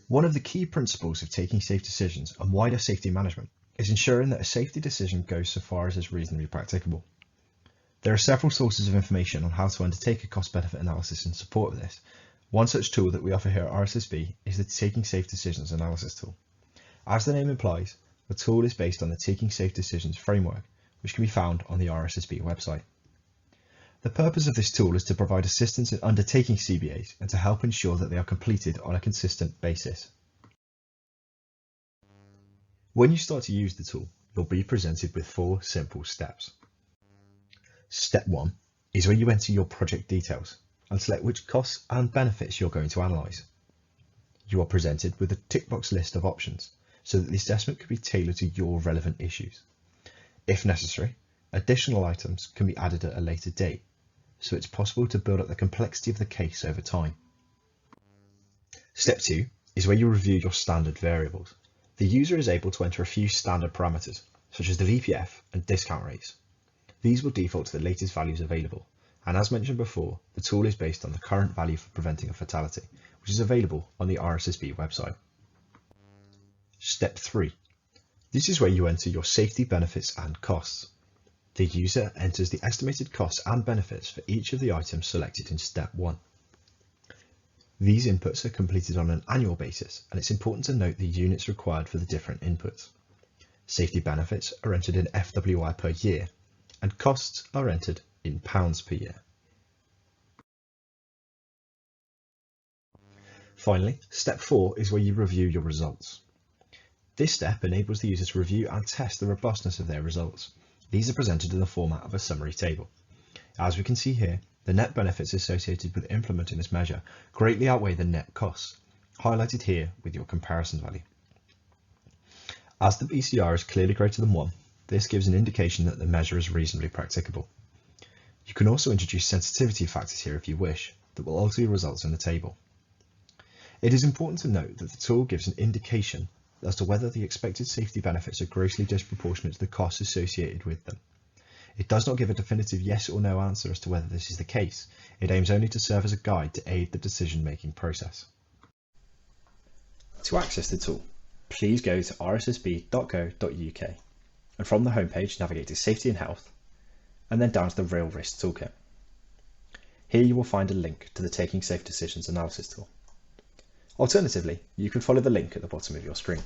One of the key principles of taking safe decisions and wider safety management is ensuring that a safety decision goes so far as is reasonably practicable. There are several sources of information on how to undertake a cost-benefit analysis in support of this. One such tool that we offer here at RSSB is the Taking Safe Decisions Analysis tool. As the name implies, the tool is based on the Taking Safe Decisions framework, which can be found on the RSSB website. The purpose of this tool is to provide assistance in undertaking CBAs and to help ensure that they are completed on a consistent basis. When you start to use the tool, you'll be presented with 4 simple steps. Step 1 is where you enter your project details and select which costs and benefits you're going to analyse. You are presented with a tick box list of options so that the assessment can be tailored to your relevant issues. If necessary, additional items can be added at a later date, so it's possible to build up the complexity of the case over time. Step 2 is where you review your standard variables. The user is able to enter a few standard parameters, such as the VPF and discount rates. These will default to the latest values available, and as mentioned before, the tool is based on the current value for preventing a fatality, which is available on the RSSB website. Step 3. This is where you enter your safety benefits and costs. The user enters the estimated costs and benefits for each of the items selected in Step 1. These inputs are completed on an annual basis, and it's important to note the units required for the different inputs. Safety benefits are entered in FWI per year, and costs are entered in pounds per year. Finally, Step 4 is where you review your results. This step enables the user to review and test the robustness of their results. These are presented in the format of a summary table. As we can see here, the net benefits associated with implementing this measure greatly outweigh the net costs, highlighted here with your comparison value. As the BCR is clearly greater than 1, this gives an indication that the measure is reasonably practicable. You can also introduce sensitivity factors here if you wish, that will alter your results in the table. It is important to note that the tool gives an indication as to whether the expected safety benefits are grossly disproportionate to the costs associated with them. It does not give a definitive yes or no answer as to whether this is the case. It aims only to serve as a guide to aid the decision-making process. To access the tool, please go to rssb.co.uk and from the homepage navigate to Safety and Health and then down to the Real Risk Toolkit. Here you will find a link to the Taking Safe Decisions Analysis tool. Alternatively, you can follow the link at the bottom of your screen.